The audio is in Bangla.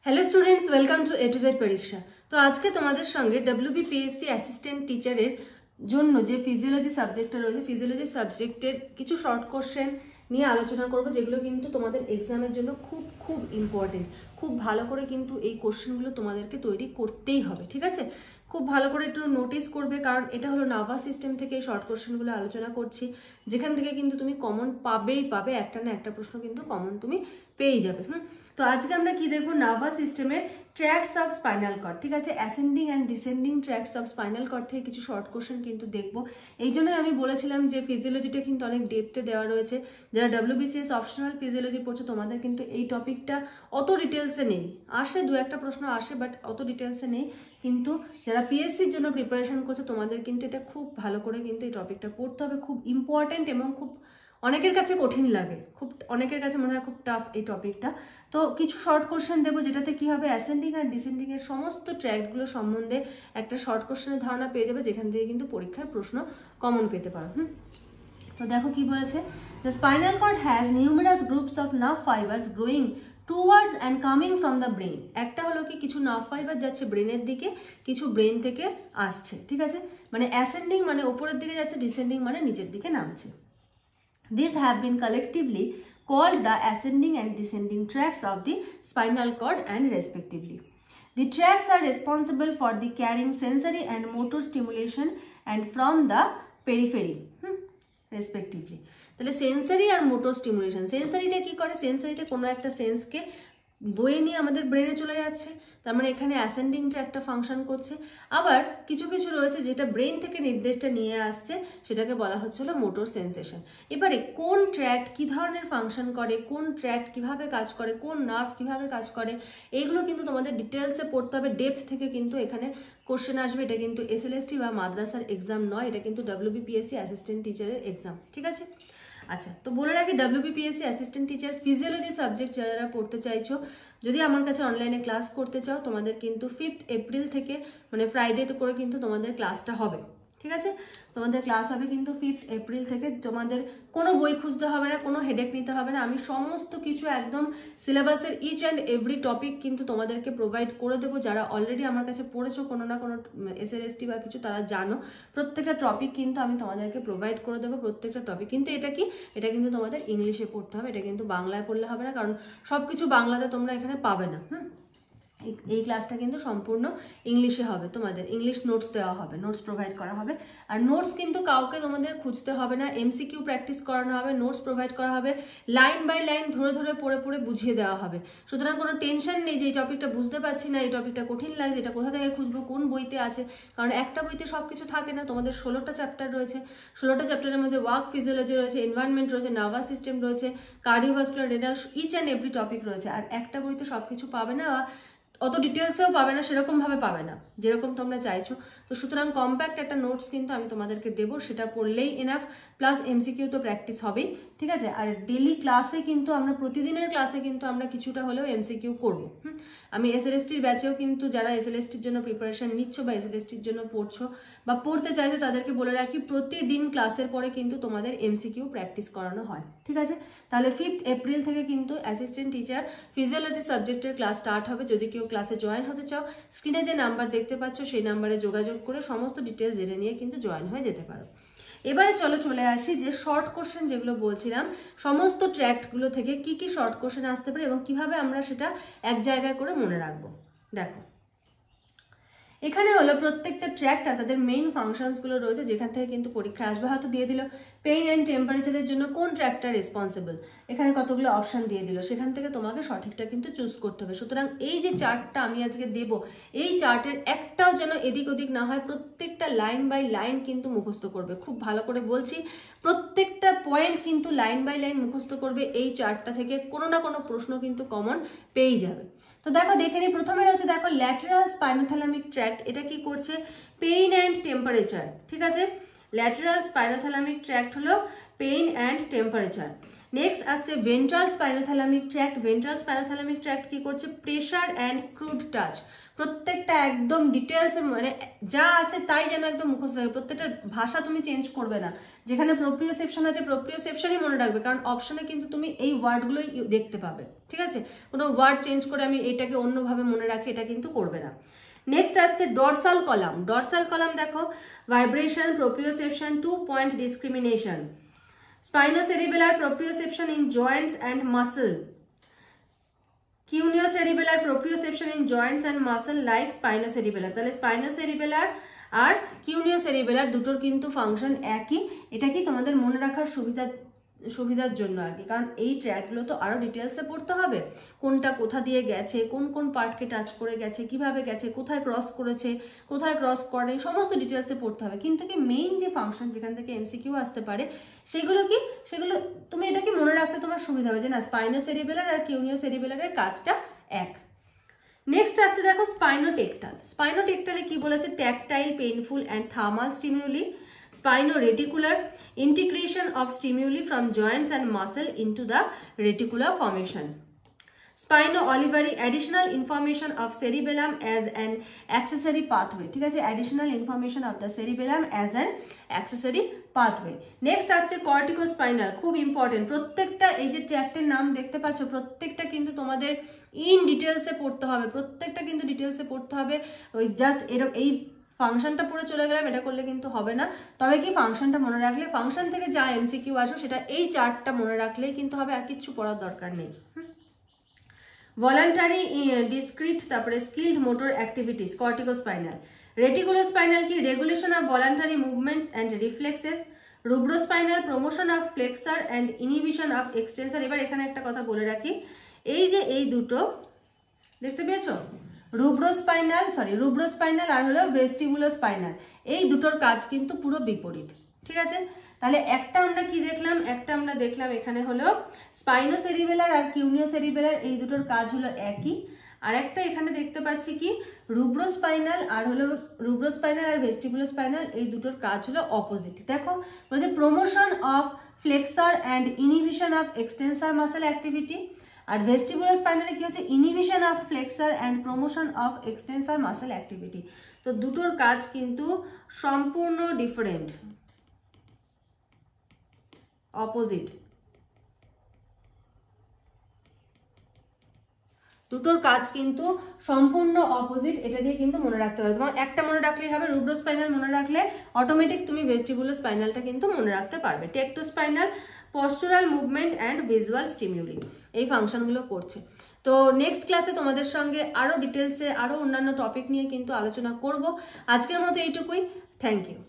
Hello students, welcome to A to Z পরীক্ষা। তো আজকে তোমাদের সঙ্গে ডব্লিউবিপিএসসি অ্যাসিস্ট্যান্ট টিচারের জন্য যে ফিজিওলজি সাবজেক্টটা রয়েছে, ফিজিওলজি সাবজেক্টের কিছু শর্ট কোশ্চেন নিয়ে আলোচনা করব, যেগুলো কিন্তু তোমাদের এক্সামের জন্য খুব খুব ইম্পর্টেন্ট। খুব ভালো করে কিন্তু এই কোশ্চেনগুলো তোমাদেরকে তৈরি করতেই হবে, ঠিক আছে? খুব ভালো করে একটু নোটিস করবে, কারণ এটা হলো নার্ভাস সিস্টেম থেকে এই শর্ট কোশ্চেনগুলো আলোচনা করছি, যেখান থেকে কিন্তু তুমি কমন পাবে, একটা না একটা প্রশ্ন কিন্তু কমন তুমি পেয়ে যাবে। তো আজকে আমরা কি দেখবো, নার্ভাস সিস্টেমের ট্র্যাক্টস অফ স্পাইনাল কর্ড, ঠিক আছে? Ascending and descending tracts of spinal cord থেকে কিছু শর্ট কোশ্চেন কিন্তু দেখবো। এই জন্যই আমি বলেছিলাম যে ফিজিওলজিটা কিন্তু অনেক ডেপথে দেওয়া রয়েছে। যারা ডব্লিউবিসিএস অপশনাল ফিজিওলজি পড়ছো, তোমাদের কিন্তু এই টপিকটা অত ডিটেলসে নেই, আসে দু একটা প্রশ্ন আসে, বাট অত ডিটেলসে নেই। কিন্তু যারা পিএসসির জন্য প্রিপারেশন করছে, তোমাদের কিন্তু এটা খুব ভালো করে কিন্তু এই টপিকটা পড়তে হবে। খুব ইম্পর্টেন্ট এবং খুব অনেকের কাছে কঠিন লাগে, খুব অনেকের কাছে মনে হয় খুব টাফ এই টপিকটা। তো কিছু শর্ট কোশ্চেন দেবো, যেটাতে কি হবে, অ্যাসেন্ডিং আর ডিসেন্ডিং এর সমস্ত ট্র্যাকগুলো সম্বন্ধে একটা শর্ট কোশ্চেনের ধারণা পেয়ে যাবে, যেখান থেকে কিন্তু পরীক্ষায় প্রশ্ন কমন পেতে পারো। তো দেখো কি বলেছে, the spinal cord has numerous groups of nerve fibres growing towards and coming from the brain. একটা হলো কি, কিছু নার্ভ ফাইবার যাচ্ছে ব্রেনের দিকে, কিছু ব্রেন থেকে আসছে, ঠিক আছে? মানে অ্যাসেন্ডিং মানে ওপরের দিকে যাচ্ছে, ডিসেন্ডিং মানে নিচের দিকে নামছে। These have been collectively called the ascending and descending tracts of the spinal cord and respectively. The tracts are responsible for the carrying sensory and motor stimulation and from the periphery, respectively. তাহলে সেন্সারি আর মোটর স্টিমুলেশন, সেন্সারিটা কি করে, সেন্সারিটা কোনো একটা সেন্সকে বয়ে নিয়ে আমাদের ব্রেনে চলে যাচ্ছে, তার মানে এখানে অ্যাসেন্ডিংটা একটা ফাংশন করছে। আবার কিছু কিছু রয়েছে যেটা ব্রেন থেকে নির্দেশটা নিয়ে আসছে, সেটাকে বলা হচ্ছিল মোটর সেন্সেশন। এবারে কোন ট্র্যাক্ট কি ধরনের ফাংশন করে, কোন ট্র্যাক্ট কিভাবে কাজ করে, কোন নার্ভ কিভাবে কাজ করে, এইগুলো কিন্তু তোমাদের ডিটেলসে পড়তে হবে, ডেপথ থেকে কিন্তু এখানে কোশ্চেন আসবে। এটা কিন্তু এসএলএসটি বা মাদ্রাসার এক্সাম নয়, এটা কিন্তু ডব্লিউবিপিএসসি অ্যাসিস্ট্যান্ট টিচারের এক্সাম, ঠিক আছে? আচ্ছা, তো বলে রাখি, WBPSC assistant teacher physiology subject যারা পড়তে চাইছো, যদি আমার কাছে অনলাইনে ক্লাস করতে চাও, তোমাদের কিন্তু 5 এপ্রিল থেকে মানে ফ্রাইডেতে করে কিন্তু তোমাদের ক্লাসটা হবে, ঠিক আছে? তোমাদের ক্লাস হবে কিন্তু 5 এপ্রিল থেকে। তোমাদের কোনো বই খুঁজতে হবে না, কোনো হেডেক নিতে হবে না, আমি সমস্ত কিছু একদম সিলেবাসের ইচ অ্যান্ড এভরি টপিক কিন্তু তোমাদেরকে প্রোভাইড করে দেবো। যারা অলরেডি আমার কাছে পড়েছো কোনো না কোনো এসএলএসটি বা কিছু, তারা জানো প্রত্যেকটা টপিক কিন্তু আমি তোমাদেরকে প্রোভাইড করে দেবো, প্রত্যেকটা টপিক। কিন্তু এটা কিন্তু তোমাদের ইংলিশে পড়তে হবে, এটা কিন্তু বাংলায় পড়লে হবে না, কারণ সব কিছু বাংলাতে তোমরা এখানে পাবে না। এই ক্লাসটা কিন্তু সম্পূর্ণ ইংলিশে হবে, তোমাদের ইংলিশ নোটস দেওয়া হবে, নোটস প্রোভাইড করা হবে। আর নোটস কিন্তু কাউকে তোমাদের খুঁজতে হবে না, এমসিকিউ প্র্যাকটিস করানো হবে, নোটস প্রোভাইড করা হবে, লাইন বাই লাইন ধরে ধরে পড়ে পড়ে বুঝিয়ে দেওয়া হবে। সুতরাং কোনো টেনশন নেই যে এই টপিকটা বুঝতে পারছি না, এই টপিকটা কঠিন লাগছে, এটা কোথা থেকে খুঁজবো, কোন বইতে আছে, কারণ একটা বইতে সব কিছু থাকে না। তোমাদের 16টা চ্যাপ্টার রয়েছে, 16টা চ্যাপ্টারের মধ্যে ওয়ার্ক ফিজিওলজি রয়েছে, এনভায়রনমেন্ট রয়েছে, নার্ভাস সিস্টেম রয়েছে, cardiovascular, renal, each and every topic রয়েছে। আর একটা বইতে সব কিছু পাবে না, অত ডিটেলসেও পাবে না, সেরকম ভাবে পাবে না যেরকম তোমরা চাইছো। তো সুতরাং কম্প্যাক্ট একটা নোটস কিন্তু আমি তোমাদেরকে দেবো, সেটা পড়লেই এনাফ, প্লাস এমসিকিউ তো প্র্যাকটিস হবেই, ঠিক আছে? আর ডেলি ক্লাসে কিন্তু আমরা, প্রতিদিনের ক্লাসে কিন্তু আমরা কিছুটা হলেও এমসিকিউ করবো। আমি এসএলএসটির ব্যাচেও কিন্তু, যারা এসএলএসটির জন্য প্রিপারেশন নিচ্ছ বা এসএলএসটির জন্য পড়ছো বা পড়তে চাইছো, তাদেরকে বলে রাখি, প্রতিদিন ক্লাসের পরে কিন্তু তোমাদের এমসিকিউ প্র্যাকটিস করানো হয়, ঠিক আছে? তাহলে 5 এপ্রিল থেকে কিন্তু অ্যাসিস্ট্যান্ট টিচার ফিজিওলজি সাবজেক্টের ক্লাস স্টার্ট হবে। যদি কেউ ক্লাসে জয়েন হতে চাও, স্ক্রিনে যে নাম্বার দেখতে পাচ্ছ সেই নাম্বারে যোগাযোগ করে সমস্ত ডিটেলস জেনে নিয়ে কিন্তু জয়েন হয়ে যেতে পারো। এবারে চলে আসি যে শর্ট কোশ্চেন যেগুলো বলছিলাম, সমস্ত ট্র্যাক্টগুলো থেকে কি কি শর্ট কোশ্চেন আসতে পারে এবং কিভাবে আমরা সেটা এক জায়গায় করে মনে রাখবো। দেখো, এখানে হলো প্রত্যেকটা ট্র্যাক্ট আর তাদের মেইন ফাংশনসগুলো রয়েছে, যেখান থেকে কিন্তু পরীক্ষা আসবে। হয়তো দিয়ে দিল পেইন অ্যান্ড টেম্পারেচারের জন্য কোন ট্র্যাক্টটা রেসপন্সিবল, এখানে কতগুলো অপশন দিয়ে দিল, সেখান থেকে তোমাকে সঠিকটা কিন্তু চুজ করতে হবে। সুতরাং এই যে চার্টটা আমি আজকে দেব, এই চার্টের একটাও যেন এদিক ওদিক না হয়, প্রত্যেকটা লাইন বাই লাইন কিন্তু মুখস্থ করবে। খুব ভালো করে বলছি, প্রত্যেকটা পয়েন্ট কিন্তু লাইন বাই লাইন মুখস্থ করবে। এই চার্টটা থেকে কোনো না কোনো প্রশ্ন কিন্তু কমন পেয়েই যাবে। তো দেখো, দেখে নিই। প্রথমে রয়েছে, দেখো, ল্যাটেরাল স্পাইনোথ্যালামিক ট্র্যাক্ট। এটা কি করছে, পেইন অ্যান্ড টেম্পারেচার, ঠিক আছে? ল্যাটেরাল স্পাইনোথ্যালামিক ট্র্যাক্ট হলো পেইন অ্যান্ড টেম্পারেচার। নেক্সট আসছে ভেন্ট্রাল স্পাইনোথ্যালামিক ট্র্যাক্ট। ভেন্ট্রাল স্পাইনোথ্যালামিক ট্র্যাক্ট কি করছে? Pressure and crude touch. প্রত্যেকটা একদম ডিটেলসে মানে যা আছে তাই যেন একদম মুখস্থ থাকে, প্রত্যেকটা ভাষা তুমি চেঞ্জ করবে না। যেখানে প্রোপ্রিওসেপশন আছে প্রোপ্রিওসেপশনই মনে রাখবে, কারণ অপশনে কিন্তু তুমি এই ওয়ার্ডগুলোই দেখতে পাবে, ঠিক আছে? কোনো ওয়ার্ড চেঞ্জ করে আমি এটাকে অন্যভাবে মনে রাখি এটা কিন্তু করবে না। নেক্সট আসছে ডরসাল কলাম। ডরসাল কলাম দেখো vibration, proprioception, 2 point discrimination, spinocerebellar proprioception in joints and muscle, cuneocerebellar proprioception in joints and muscle like spinocerebellar. তাহলে স্পাইনোসেরিবেলার আর কিউনিওসেরিবেলার দুটোর কিন্তু ফাংশন একই। এটা কি তোমাদের মনে রাখার সুবিধার জন্য আর কি, কারণ এই ট্র্যাকগুলো তো আরো ডিটেলসে পড়তে হবে, কোনটা কোথা দিয়ে গেছে, কোন কোন পার্টকে টাচ করে গেছে, কিভাবে গেছে, কোথায় ক্রস করেছে, কোথায় ক্রস করে, সমস্ত ডিটেলসে পড়তে হবে। কিন্তু কি মেইন যে ফাংশন যেখান থেকে এমসিকিউ আসতে পারে সেগুলো কি, সেগুলো তুমি এটা কি মনে রাখতে তোমার সুবিধা হবে যে না স্পাইনোসেরিবেলার আর কিউনিওসেরিবেলারের কাজটা এক। নেক্সট আসছে দেখো স্পাইনোটেক্টাল। স্পাইনোটেক্টালে কি বলেছে? Tactile, painful and thermal stimuli, spino-reticular, integration of stimuli from joints and muscle into the reticular formation. Spino-olivary, additional information of cerebellum as an accessory pathway. ঠিক আছে, additional information of the cerebellum as an accessory pathway. Next আসছে corticospinal, খুব ইম্পর্টেন্ট। প্রত্যেকটা এই যে ট্র্যাক্টের নাম দেখতে পাচ্ছ প্রত্যেকটা কিন্তু তোমাদের ইন ডিটেলসে পড়তে হবে, প্রত্যেকটা কিন্তু ডিটেলসে পড়তে হবে। ওই জাস্ট এই ফাংশনটা পড়ে চলে গেলাম এটা করলে কিন্তু হবে না, তবে কি ফাংশনটা মনে রাখলে, ফাংশন থেকে যা এমসিকিউ আসো সেটা এই চার্টটা মনে রাখলেই কিন্তু হবে, আর কিচ্ছু পড়ার দরকার নেই। ভলান্টারি, ডিসক্রিট, তারপরে skilled motor activities, corticospinal. Reticulospinal কি? Regulation of voluntary movements and reflexes. Rubrospinal, promotion of flexor and inhibition of extensor. এবার এখানে একটা কথা বলে রাখি, এই যে এই দুটো দেখতে পেয়েছো, রুব্রোস্পাইনাল আর হলো ভেস্টিবুলোস্পাইনাল, এই দুটোর কাজ কিন্তু পুরো বিপরীত, ঠিক আছে? তাহলে একটা আমরা কি দেখলাম? একটা আমরা দেখলাম এখানে হলো স্পাইনোসেরিবেলার আর কিউনিওসেরিবেলার, এই দুটোর কাজ হলো একই। আর একটা এখানে দেখতে পাচ্ছি কি রুব্রোস্পাইনাল আর ভেস্টিবুলোস্পাইনাল, এই দুটোর কাজ হলো অপোজিট। দেখো বলছে promotion of flexor and inhibition of extensor muscle activity, আর ভেস্টিবুলোস্পাইনালে কি হচ্ছে? Inhibition of flexor and promotion of extensor muscle activity. তো দুটোর কাজ কিন্তু সম্পূর্ণ ডিফারেন্ট, অপোজিট। দুটোর কাজ কিন্তু সম্পূর্ণ অপোজিট, এটা দিয়ে কিন্তু মনে রাখতে পারবে। তোমার একটা মনে রাখলেই হবে, রুব্রোস্পাইনাল মনে রাখলে অটোমেটিক তুমি ভেস্টিবুলোস্পাইনালটা কিন্তু মনে রাখতে পারবে। টেকটোস্পাইনাল, পস্টুরাল মুভমেন্ট অ্যান্ড ভিজুয়াল স্টিমিউলি, এই ফাংশনগুলো করছে। তো নেক্সট ক্লাসে তোমাদের সঙ্গে আরো ডিটেলসে আরো অন্যান্য টপিক নিয়ে কিন্তু আলোচনা করব। আজকের মতো এইটুকুই, থ্যাংক ইউ।